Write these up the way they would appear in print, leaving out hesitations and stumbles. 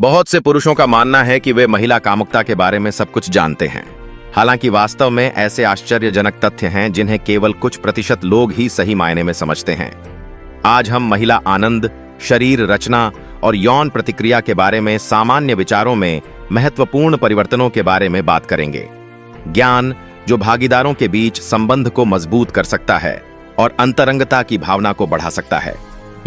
बहुत से पुरुषों का मानना है कि वे महिला कामुकता के बारे में सब कुछ जानते हैं। हालांकि वास्तव में ऐसे आश्चर्यजनक तथ्य हैं जिन्हें केवल कुछ प्रतिशत लोग ही सही मायने में समझते हैं। आज हम महिला आनंद, शरीर रचना और यौन प्रतिक्रिया के बारे में सामान्य विचारों में महत्वपूर्ण परिवर्तनों के बारे में बात करेंगे। ज्ञान जो भागीदारों के बीच संबंध को मजबूत कर सकता है और अंतरंगता की भावना को बढ़ा सकता है।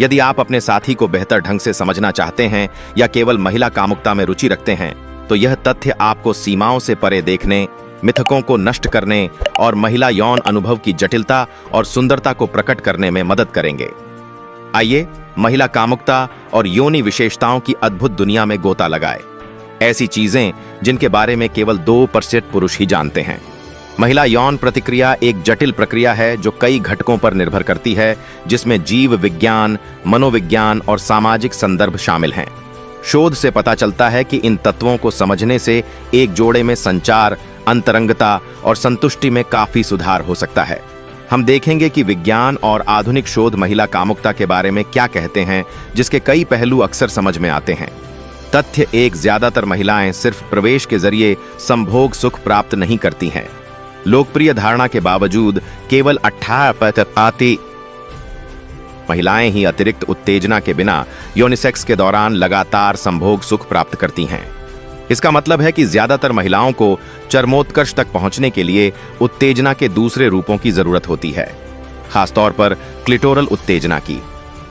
यदि आप अपने साथी को बेहतर ढंग से समझना चाहते हैं या केवल महिला कामुकता में रुचि रखते हैं, तो यह तथ्य आपको सीमाओं से परे देखने, मिथकों को नष्ट करने और महिला यौन अनुभव की जटिलता और सुंदरता को प्रकट करने में मदद करेंगे। आइए महिला कामुकता और योनि विशेषताओं की अद्भुत दुनिया में गोता लगाए। ऐसी चीजें जिनके बारे में केवल 2% पुरुष ही जानते हैं। महिला यौन प्रतिक्रिया एक जटिल प्रक्रिया है जो कई घटकों पर निर्भर करती है, जिसमें जीव विज्ञान, मनोविज्ञान और सामाजिक संदर्भ शामिल हैं। शोध से पता चलता है कि इन तत्वों को समझने से एक जोड़े में संचार, अंतरंगता और संतुष्टि में काफी सुधार हो सकता है। हम देखेंगे कि विज्ञान और आधुनिक शोध महिला कामुकता के बारे में क्या कहते हैं, जिसके कई पहलू अक्सर समझ में आते हैं। तथ्य एक, ज्यादातर महिलाएं सिर्फ प्रवेश के जरिए संभोग सुख प्राप्त नहीं करती हैं। लोकप्रिय धारणा के बावजूद केवल 18% महिलाएं ही अतिरिक्त उत्तेजना के बिना यूनिसेक्स के दौरान लगातार संभोग सुख प्राप्त करती हैं। इसका मतलब है कि ज्यादातर महिलाओं को चरमोत्कर्ष तक पहुंचने के लिए उत्तेजना के दूसरे रूपों की जरूरत होती है, खासतौर पर क्लिटोरल उत्तेजना की।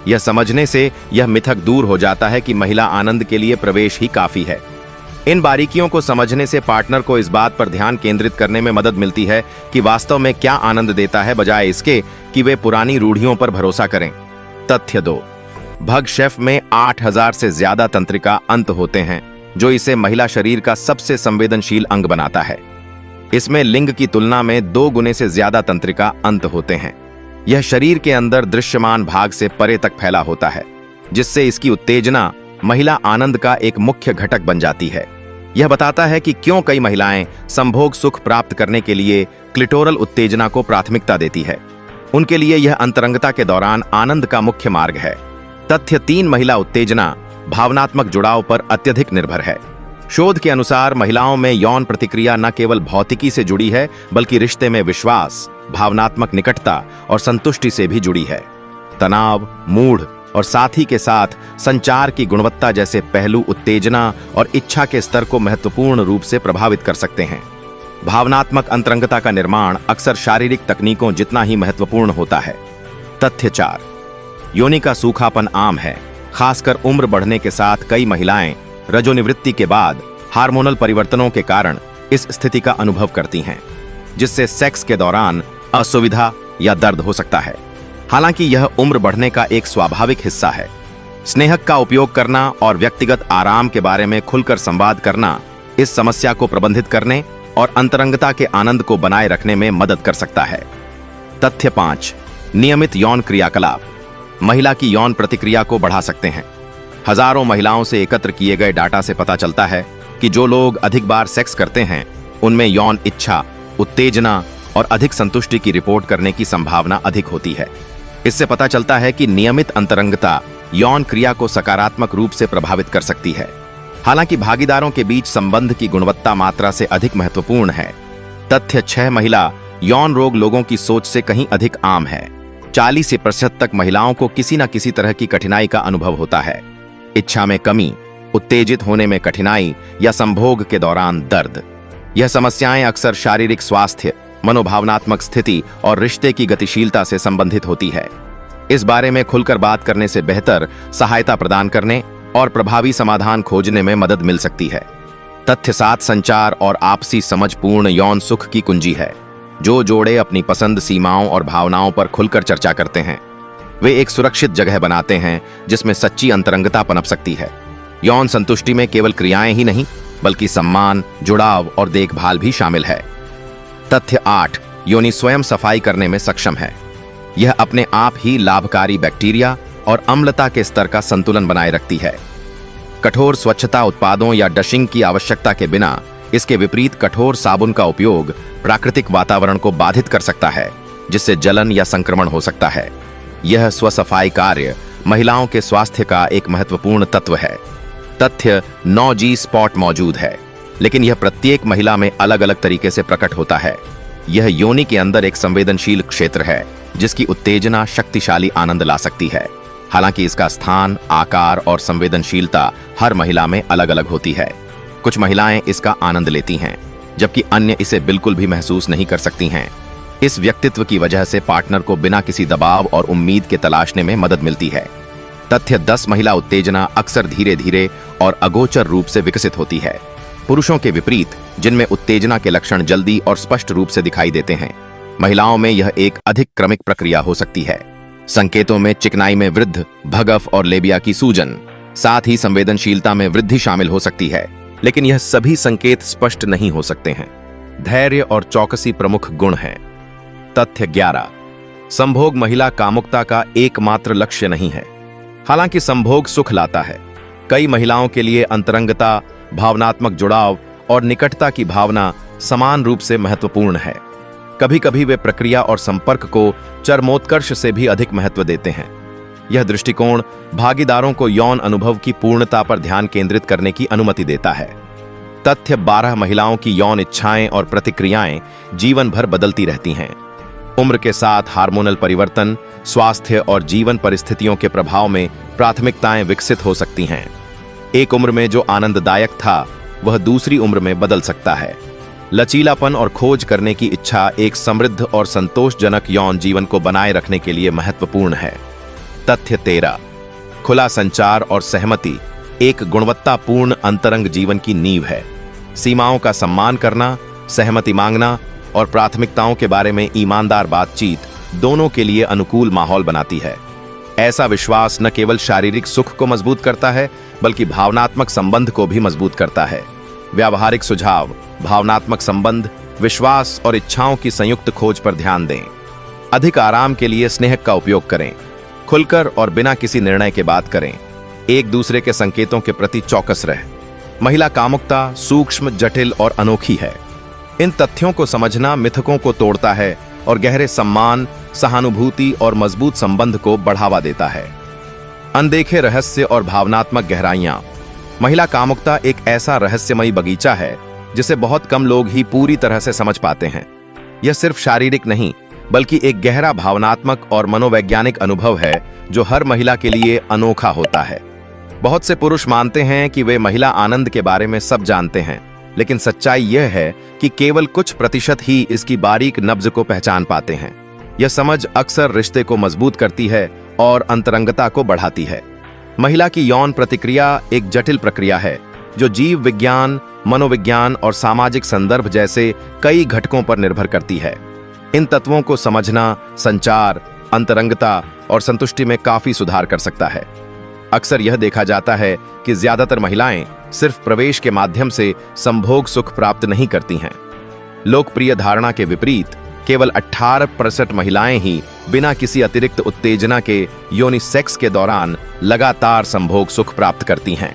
यह समझने से यह मिथक दूर हो जाता है कि महिला आनंद के लिए प्रवेश ही काफी है। इन बारीकियों को समझने से पार्टनर को इस बात पर ध्यान केंद्रित करने में मदद मिलती है कि वास्तव में क्या आनंद देता है, बजाय इसके कि वे पुरानी रूढ़ियों पर भरोसा करें। तथ्य 2, भग शेफ में 8000 से ज्यादा तंत्रिका अंत होते हैं, जो इसे महिला शरीर का सबसे संवेदनशील अंग बनाता है। इसमें लिंग की तुलना में 2 गुने से ज्यादा तंत्रिका अंत होते हैं। यह शरीर के अंदर दृश्यमान भाग से परे तक फैला होता है, जिससे इसकी उत्तेजना महिला आनंद का एक मुख्य घटक बन जाती है। यह बताता है कि क्यों कई महिलाएं संभोग सुख प्राप्त करने के लिए क्लिटोरल उत्तेजना को प्राथमिकता देती है। उनके लिए यह अंतरंगता के दौरान आनंद का मुख्य मार्ग है। तथ्य 3, महिला उत्तेजना भावनात्मक जुड़ाव पर अत्यधिक निर्भर है। शोध के अनुसार महिलाओं में यौन प्रतिक्रिया न केवल भौतिकी से जुड़ी है, बल्कि रिश्ते में विश्वास, भावनात्मक निकटता और संतुष्टि से भी जुड़ी है। तनाव, मूड और साथी के साथ संचार की गुणवत्ता जैसे पहलू उत्तेजना और इच्छा के स्तर को महत्वपूर्ण रूप से प्रभावित कर सकते हैं। भावनात्मक अंतरंगता का निर्माण अक्सर शारीरिक तकनीकों जितना ही महत्वपूर्ण होता है। तथ्य 4, योनि का सूखापन आम है। खासकर उम्र बढ़ने के साथ कई महिलाएं रजोनिवृत्ति के बाद हार्मोनल परिवर्तनों के कारण इस स्थिति का अनुभव करती हैं, जिससे सेक्स के दौरान असुविधा या दर्द हो सकता है। हालांकि यह उम्र बढ़ने का एक स्वाभाविक हिस्सा है। स्नेहक का उपयोग करना और व्यक्तिगत आराम के बारे में खुलकर संवाद करना इस समस्या को प्रबंधित करने और अंतरंगता के आनंद को बनाए रखने में मदद कर सकता है। तथ्य 5, नियमित यौन क्रियाकलाप महिला की यौन प्रतिक्रिया को बढ़ा सकते हैं। हजारों महिलाओं से एकत्र किए गए डाटा से पता चलता है कि जो लोग अधिक बार सेक्स करते हैं, उनमें यौन इच्छा, उत्तेजना और अधिक संतुष्टि की रिपोर्ट करने की संभावना अधिक होती है। इससे पता चलता है कि नियमित अंतरंगता यौन क्रिया को सकारात्मक रूप से प्रभावित कर सकती है। हालांकि भागीदारों के बीच संबंध की गुणवत्ता मात्रा से अधिक महत्वपूर्ण है। तथ्य 6, महिला यौन रोग लोगों की सोच से कहीं अधिक आम है। 40% तक महिलाओं को किसी न किसी तरह की कठिनाई का अनुभव होता है। इच्छा में कमी, उत्तेजित होने में कठिनाई या संभोग के दौरान दर्द। यह समस्याएं अक्सर शारीरिक स्वास्थ्य, मनोभावनात्मक स्थिति और रिश्ते की गतिशीलता से संबंधित होती है। इस बारे में खुलकर बात करने से बेहतर सहायता प्रदान करने और प्रभावी समाधान खोजने में मदद मिल सकती है। तथ्य 7, संचार और आपसी समझपूर्ण यौन सुख की कुंजी है। जो जोड़े अपनी पसंद, सीमाओं और भावनाओं पर खुलकर चर्चा करते हैं, वे एक सुरक्षित जगह बनाते हैं जिसमें सच्ची अंतरंगता पनप सकती है। यौन संतुष्टि में केवल क्रियाएं ही नहीं, बल्कि सम्मान, जुड़ाव और देखभाल भी शामिल है। तथ्य 8, योनि स्वयं सफाई करने में सक्षम है। यह अपने आप ही लाभकारी बैक्टीरिया और अम्लता के स्तर का संतुलन बनाए रखती है। कठोर स्वच्छता उत्पादों या डशिंग की आवश्यकता के बिना इसके विपरीत कठोर साबुन का उपयोग प्राकृतिक वातावरण को बाधित कर सकता है, जिससे जलन या संक्रमण हो सकता है। यह स्वसफाई कार्य महिलाओं के स्वास्थ्य का एक महत्वपूर्ण तत्व है। तथ्य 9G स्पॉट मौजूद है, लेकिन यह प्रत्येक महिला में अलग अलग तरीके से प्रकट होता है। यह योनि के अंदर एक संवेदनशील क्षेत्र है जिसकी उत्तेजना शक्तिशाली आनंद ला सकती है। हालांकि इसका स्थान, आकार और संवेदनशीलता हर महिला में अलग अलग होती है। कुछ महिलाएं इसका आनंद लेती हैं, जबकि अन्य इसे बिल्कुल भी महसूस नहीं कर सकती हैं। इस व्यक्तित्व की वजह से पार्टनर को बिना किसी दबाव और उम्मीद के तलाशने में मदद मिलती है। तथ्य 10 महिला उत्तेजना अक्सर धीरे धीरे और अगोचर रूप से विकसित होती है, पुरुषों के विपरीत जिनमें उत्तेजना के लक्षण जल्दी और स्पष्ट रूप से दिखाई देते हैं। महिलाओं में यह एक अधिक क्रमिक प्रक्रिया हो सकती है। संकेतों में चिकनाई में वृद्धि, भगफ और लेबिया की सूजन, साथ ही संवेदनशीलता में वृद्धि शामिल हो सकती है, लेकिन यह सभी संकेत स्पष्ट नहीं हो सकते हैं। धैर्य और चौकसी प्रमुख गुण हैं। तथ्य 11, संभोग महिला कामुकता का एकमात्र लक्ष्य नहीं है। हालांकि संभोग सुख लाता है, कई महिलाओं के लिए अंतरंगता, भावनात्मक जुड़ाव और निकटता की भावना समान रूप से महत्वपूर्ण है। कभी कभी वे प्रक्रिया और संपर्क को चरमोत्कर्ष से भी अधिक महत्व देते हैं। यह दृष्टिकोण भागीदारों को यौन अनुभव की पूर्णता पर ध्यान केंद्रित करने की अनुमति देता है। तथ्य 12, महिलाओं की यौन इच्छाएं और प्रतिक्रियाएं जीवन भर बदलती रहती हैं। उम्र के साथ हार्मोनल परिवर्तन, स्वास्थ्य और जीवन परिस्थितियों के प्रभाव में प्राथमिकताएं विकसित हो सकती हैं। एक उम्र में जो आनंददायक था वह दूसरी उम्र में बदल सकता है। लचीलापन और खोज करने की इच्छा एक समृद्ध और संतोषजनक यौन जीवन को बनाए रखने के लिए महत्वपूर्ण है। तथ्य 13, खुला संचार और सहमति एक गुणवत्तापूर्ण अंतरंग जीवन की नींव है। सीमाओं का सम्मान करना, सहमति मांगना और प्राथमिकताओं के बारे में ईमानदार बातचीत दोनों के लिए अनुकूल माहौल बनाती है। ऐसा विश्वास न केवल शारीरिक सुख को मजबूत करता है, बल्कि भावनात्मक संबंध को भी मजबूत करता है। व्यावहारिक सुझाव: भावनात्मक संबंध, विश्वास और इच्छाओं की संयुक्त खोज पर ध्यान दें। अधिक आराम के लिए स्नेह का उपयोग करें। खुलकर और बिना किसी निर्णय के बात करें। एक दूसरे के संकेतों के प्रति चौकस रहें। महिला कामुकता सूक्ष्म, जटिल और अनोखी है। इन तथ्यों को समझना मिथकों को तोड़ता है और गहरे सम्मान, सहानुभूति और मजबूत संबंध को बढ़ावा देता है। अनदेखे रहस्य और भावनात्मक गहराइयां: महिला कामुकता एक ऐसा रहस्यमयी बगीचा है जिसे बहुत कम लोग ही पूरी तरह से समझ पाते हैं। यह सिर्फ शारीरिक नहीं, बल्कि एक गहरा भावनात्मक और मनोवैज्ञानिक अनुभव है जो हर महिला के लिए अनोखा होता है। बहुत से पुरुष मानते हैं कि वे महिला आनंद के बारे में सब जानते हैं, लेकिन सच्चाई यह है कि केवल कुछ प्रतिशत ही इसकी बारीक नब्ज को पहचान पाते हैं। यह समझ अक्सर रिश्ते को मजबूत करती है और अंतरंगता को बढ़ाती है। महिला की यौन प्रतिक्रिया एक जटिल प्रक्रिया है जो जीव विज्ञान, मनोविज्ञान और सामाजिक संदर्भ जैसे कई घटकों पर निर्भर करती है। इन तत्वों को समझना संचार, अंतरंगता और संतुष्टि में काफी सुधार कर सकता है। अक्सर यह देखा जाता है कि ज्यादातर महिलाएं सिर्फ प्रवेश के माध्यम से संभोग सुख प्राप्त नहीं करती हैं। लोकप्रिय धारणा के विपरीत केवल 18% महिलाएं ही बिना किसी अतिरिक्त उत्तेजना के योनि सेक्स के दौरान लगातार संभोग सुख प्राप्त करती हैं।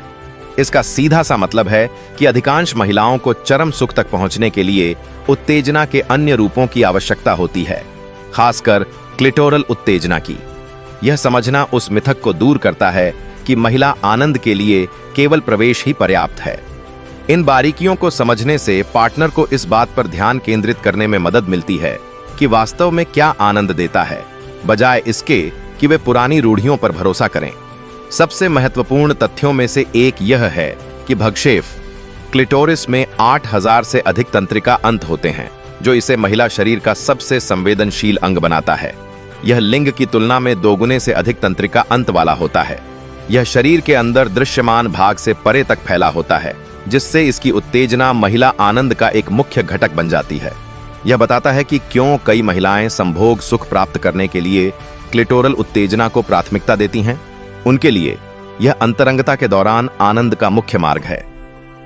इसका सीधा सा मतलब है कि अधिकांश महिलाओं को चरम सुख तक पहुंचने के लिए उत्तेजना के अन्य रूपों की आवश्यकता होती है, खासकर क्लिटोरल उत्तेजना की। यह समझना उस मिथक को दूर करता है कि महिला आनंद के लिए केवल प्रवेश ही पर्याप्त है। इन बारीकियों को समझने से पार्टनर को इस बात पर ध्यान केंद्रित करने में मदद मिलती है कि वास्तव में क्या आनंद देता है, बजाय इसके कि वे पुरानी रूढ़ियों पर भरोसा करें। सबसे महत्वपूर्ण तथ्यों में से एक यह है कि भगशेफ क्लिटोरिस में 8000 से अधिक तंत्रिका अंत होते हैं, जो इसे महिला शरीर का सबसे संवेदनशील अंग बनाता है। यह लिंग की तुलना में 2 गुने से अधिक तंत्रिका अंत वाला होता है। यह शरीर के अंदर दृश्यमान भाग से परे तक फैला होता है, जिससे इसकी उत्तेजना महिला आनंद का एक मुख्य घटक बन जाती है। यह बताता है कि क्यों कई महिलाएं संभोग सुख प्राप्त करने के लिए क्लिटोरल उत्तेजना को प्राथमिकता देती हैं। उनके लिए यह अंतरंगता के दौरान आनंद का मुख्य मार्ग है।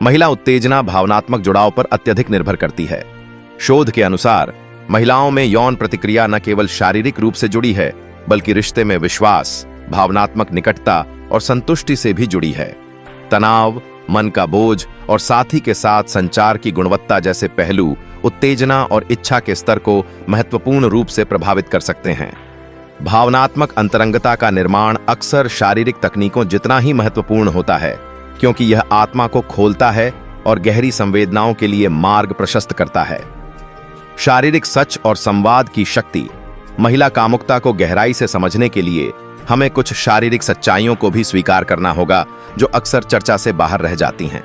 महिला उत्तेजना भावनात्मक जुड़ाव पर अत्यधिक निर्भर करती है। शोध के अनुसार महिलाओं में यौन प्रतिक्रिया न केवल शारीरिक रूप से जुड़ी है, बल्कि रिश्ते में विश्वास, भावनात्मक निकटता और संतुष्टि से भी जुड़ी है। तनाव, मन का बोझ और साथी के साथ संचार की गुणवत्ता जैसे पहलू उत्तेजना और इच्छा के स्तर को महत्वपूर्ण रूप से प्रभावित कर सकते हैं। भावनात्मक अंतरंगता का निर्माण अक्सर शारीरिक तकनीकों जितना ही महत्वपूर्ण होता है, क्योंकि यह आत्मा को खोलता है और गहरी संवेदनाओं के लिए मार्ग प्रशस्त करता है। शारीरिक सच और संवाद की शक्ति। महिला कामुकता को गहराई से समझने के लिए हमें कुछ शारीरिक सच्चाइयों को भी स्वीकार करना होगा जो अक्सर चर्चा से बाहर रह जाती हैं।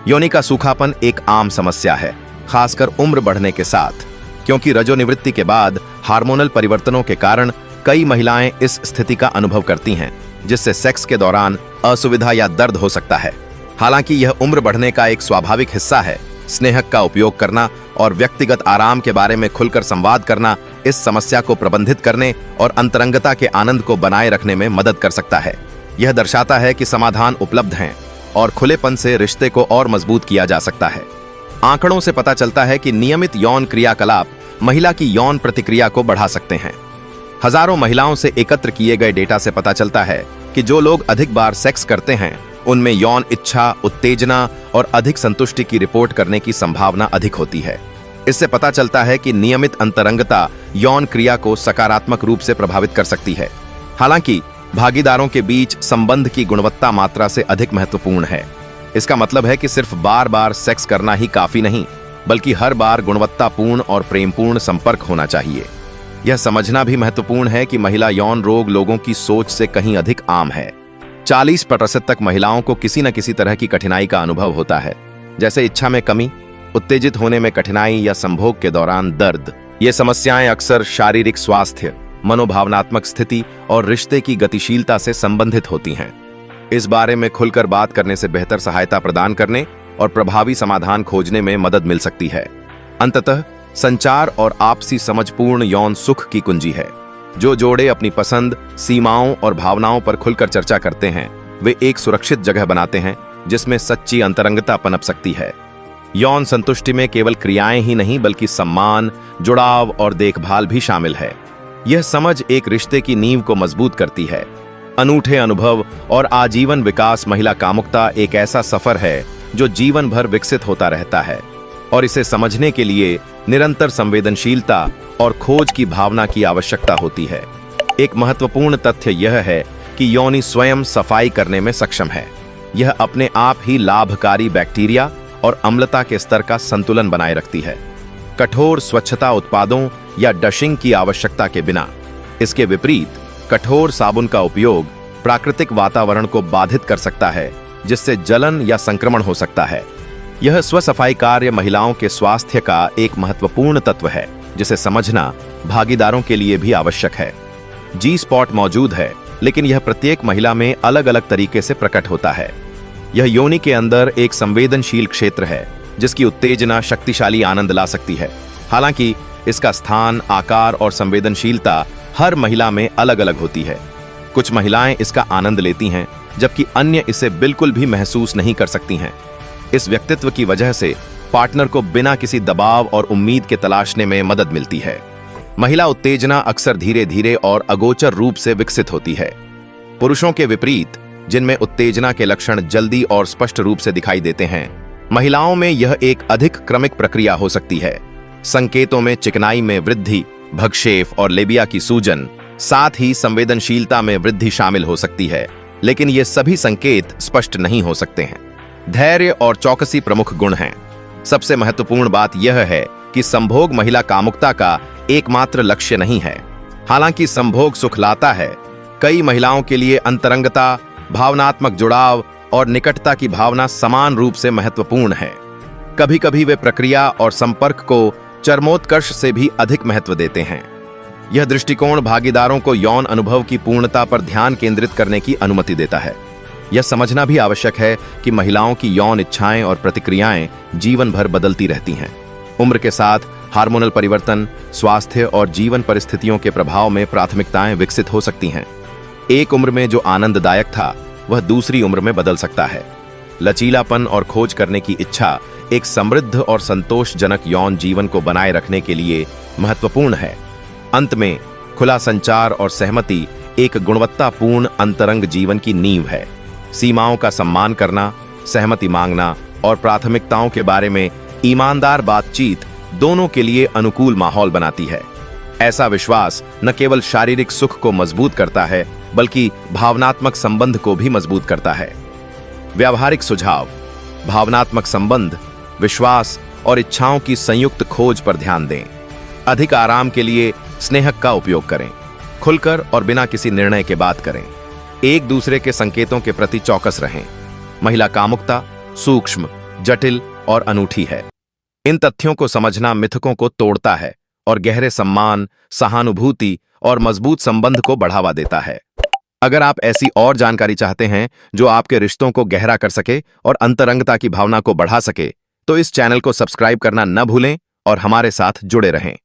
योनि का सूखापन एक आम समस्या है, खासकर उम्र बढ़ने के साथ, क्योंकि रजोनिवृत्ति के बाद हार्मोनल परिवर्तनों के कारण कई महिलाएं इस स्थिति का अनुभव करती हैं, जिससे सेक्स के दौरान असुविधा या दर्द हो सकता है। हालांकि यह उम्र बढ़ने का एक स्वाभाविक हिस्सा है, स्नेहक का उपयोग करना और व्यक्तिगत आराम के बारे में खुलकर संवाद करना इस समस्या को प्रबंधित करने और अंतरंगता के आनंद को बनाए रखने में मदद कर सकता है। यह दर्शाता है कि समाधान उपलब्ध हैं और खुलेपन से रिश्ते को और मजबूत किया जा सकता है। आंकड़ों से पता चलता है कि नियमित यौन क्रियाकलाप महिला की यौन प्रतिक्रिया को बढ़ा सकते हैं। हजारों महिलाओं से एकत्र किए गए डेटा से पता चलता है कि जो लोग अधिक बार सेक्स करते हैं उनमें यौन इच्छा, उत्तेजना और अधिक संतुष्टि की रिपोर्ट करने की संभावना अधिक होती है। इससे पता चलता है कि नियमित अंतरंगता यौन क्रिया को सकारात्मक रूप से प्रभावित कर सकती है। हालांकि भागीदारों के बीच संबंध की गुणवत्ता मात्रा से अधिक महत्वपूर्ण है। इसका मतलब है कि सिर्फ बार बार सेक्स करना ही काफी नहीं, बल्कि हर बार गुणवत्तापूर्ण और प्रेमपूर्ण संपर्क होना चाहिए। यह समझना भी महत्वपूर्ण है कि महिला यौन रोग लोगों की सोच से कहीं अधिक आम है। 40% तक महिलाओं को किसी न किसी तरह की कठिनाई का अनुभव होता है, जैसे इच्छा में कमी, उत्तेजित होने में कठिनाई या संभोग के दौरान दर्द। ये समस्याएं अक्सर शारीरिक स्वास्थ्य, मनोभावनात्मक स्थिति और रिश्ते की गतिशीलता से संबंधित होती हैं। इस बारे में खुलकर बात करने से बेहतर सहायता प्रदान करने और प्रभावी समाधान खोजने में मदद मिल सकती है। अंततः संचार और आपसी समझपूर्ण यौन सुख की कुंजी है। जो जोड़े अपनी पसंद, सीमाओं और भावनाओं पर खुलकर चर्चा करते हैं, वे एक सुरक्षित जगह बनाते हैं जिसमें सच्ची अंतरंगता पनप सकती है। यौन संतुष्टि में केवल क्रियाएं ही नहीं बल्कि सम्मान, जुड़ाव और देखभाल भी शामिल है। यह समझ एक रिश्ते की नींव को मजबूत करती है। अनूठे अनुभव और आजीवन विकास। महिला कामुकता एक ऐसा सफर है जो जीवन भर विकसित होता रहता है और इसे समझने के लिए निरंतर संवेदनशीलता और खोज की भावना की आवश्यकता होती है। एक महत्वपूर्ण तथ्य यह है कि योनि स्वयं सफाई करने में सक्षम है। यह अपने आप ही लाभकारी बैक्टीरिया और अम्लता के स्तर का संतुलन बनाए रखती है, कठोर स्वच्छता उत्पादों या डशिंग की आवश्यकता के बिना। इसके विपरीत कठोर साबुन का उपयोग प्राकृतिक वातावरण को बाधित कर सकता है, जिससे जलन या संक्रमण हो सकता है। यह स्वसफाई कार्य महिलाओं के स्वास्थ्य का एक महत्वपूर्ण तत्व है, जिसे समझना भागीदारों के लिए भी आवश्यक है। जी स्पॉट मौजूद है, लेकिन यह प्रत्येक महिला में अलग अलग तरीके से प्रकट होता है। यह योनि के अंदर एक संवेदनशील क्षेत्र है जिसकी उत्तेजना शक्तिशाली आनंद ला सकती है। हालांकि इसका स्थान, आकार और संवेदनशीलता हर महिला में अलग अलग होती है। कुछ महिलाएं इसका आनंद लेती हैं, जबकि अन्य इसे बिल्कुल भी महसूस नहीं कर सकती हैं। इस व्यक्तित्व की वजह से पार्टनर को बिना किसी दबाव और उम्मीद के तलाशने में मदद मिलती है। महिला उत्तेजना अक्सर धीरे धीरे और अगोचर रूप से विकसित होती है। पुरुषों के विपरीत, जिनमें उत्तेजना के लक्षण जल्दी और स्पष्ट रूप से दिखाई देते हैं, महिलाओं में यह एक अधिक क्रमिक प्रक्रिया हो सकती है। संकेतों में चिकनाई में वृद्धि, भक्षेप और लेबिया की सूजन, साथ ही संवेदनशीलता में वृद्धि शामिल हो सकती है, लेकिन ये सभी संकेत स्पष्ट नहीं हो सकते हैं। धैर्य और चौकसी प्रमुख गुण हैं। सबसे महत्वपूर्ण बात यह है कि संभोग महिला कामुकता का एकमात्र लक्ष्य नहीं है। हालांकि संभोग सुख लाता है, कई महिलाओं के लिए अंतरंगता, भावनात्मक जुड़ाव और निकटता की भावना समान रूप से महत्वपूर्ण है। कभी-कभी वे प्रक्रिया और संपर्क को चरमोत्कर्ष से भी अधिक महत्व देते हैं। यह दृष्टिकोण भागीदारों को यौन अनुभव की पूर्णता पर ध्यान केंद्रित करने की अनुमति देता है। यह समझना भी आवश्यक है कि महिलाओं की यौन इच्छाएं और प्रतिक्रियाएं जीवन भर बदलती रहती हैं। उम्र के साथ हार्मोनल परिवर्तन, स्वास्थ्य और जीवन परिस्थितियों के प्रभाव में प्राथमिकताएं विकसित हो सकती हैं। एक उम्र में जो आनंददायक था, वह दूसरी उम्र में बदल सकता है। लचीलापन और खोज करने की इच्छा एक समृद्ध और संतोषजनक यौन जीवन को बनाए रखने के लिए महत्वपूर्ण है। अंत में, खुला संचार और सहमति एक गुणवत्तापूर्ण अंतरंग जीवन की नींव है। सीमाओं का सम्मान करना, सहमति मांगना और प्राथमिकताओं के बारे में ईमानदार बातचीत दोनों के लिए अनुकूल माहौल बनाती है। ऐसा विश्वास न केवल शारीरिक सुख को मजबूत करता है, बल्कि भावनात्मक संबंध को भी मजबूत करता है। व्यावहारिक सुझाव: भावनात्मक संबंध, विश्वास और इच्छाओं की संयुक्त खोज पर ध्यान दें। अधिक आराम के लिए स्नेहक का उपयोग करें। खुलकर और बिना किसी निर्णय के बात करें। एक दूसरे के संकेतों के प्रति चौकस रहें। महिला कामुकता सूक्ष्म, जटिल और अनूठी है। इन तथ्यों को समझना मिथकों को तोड़ता है और गहरे सम्मान, सहानुभूति और मजबूत संबंध को बढ़ावा देता है। अगर आप ऐसी और जानकारी चाहते हैं जो आपके रिश्तों को गहरा कर सके और अंतरंगता की भावना को बढ़ा सके, तो इस चैनल को सब्सक्राइब करना न भूलें और हमारे साथ जुड़े रहें।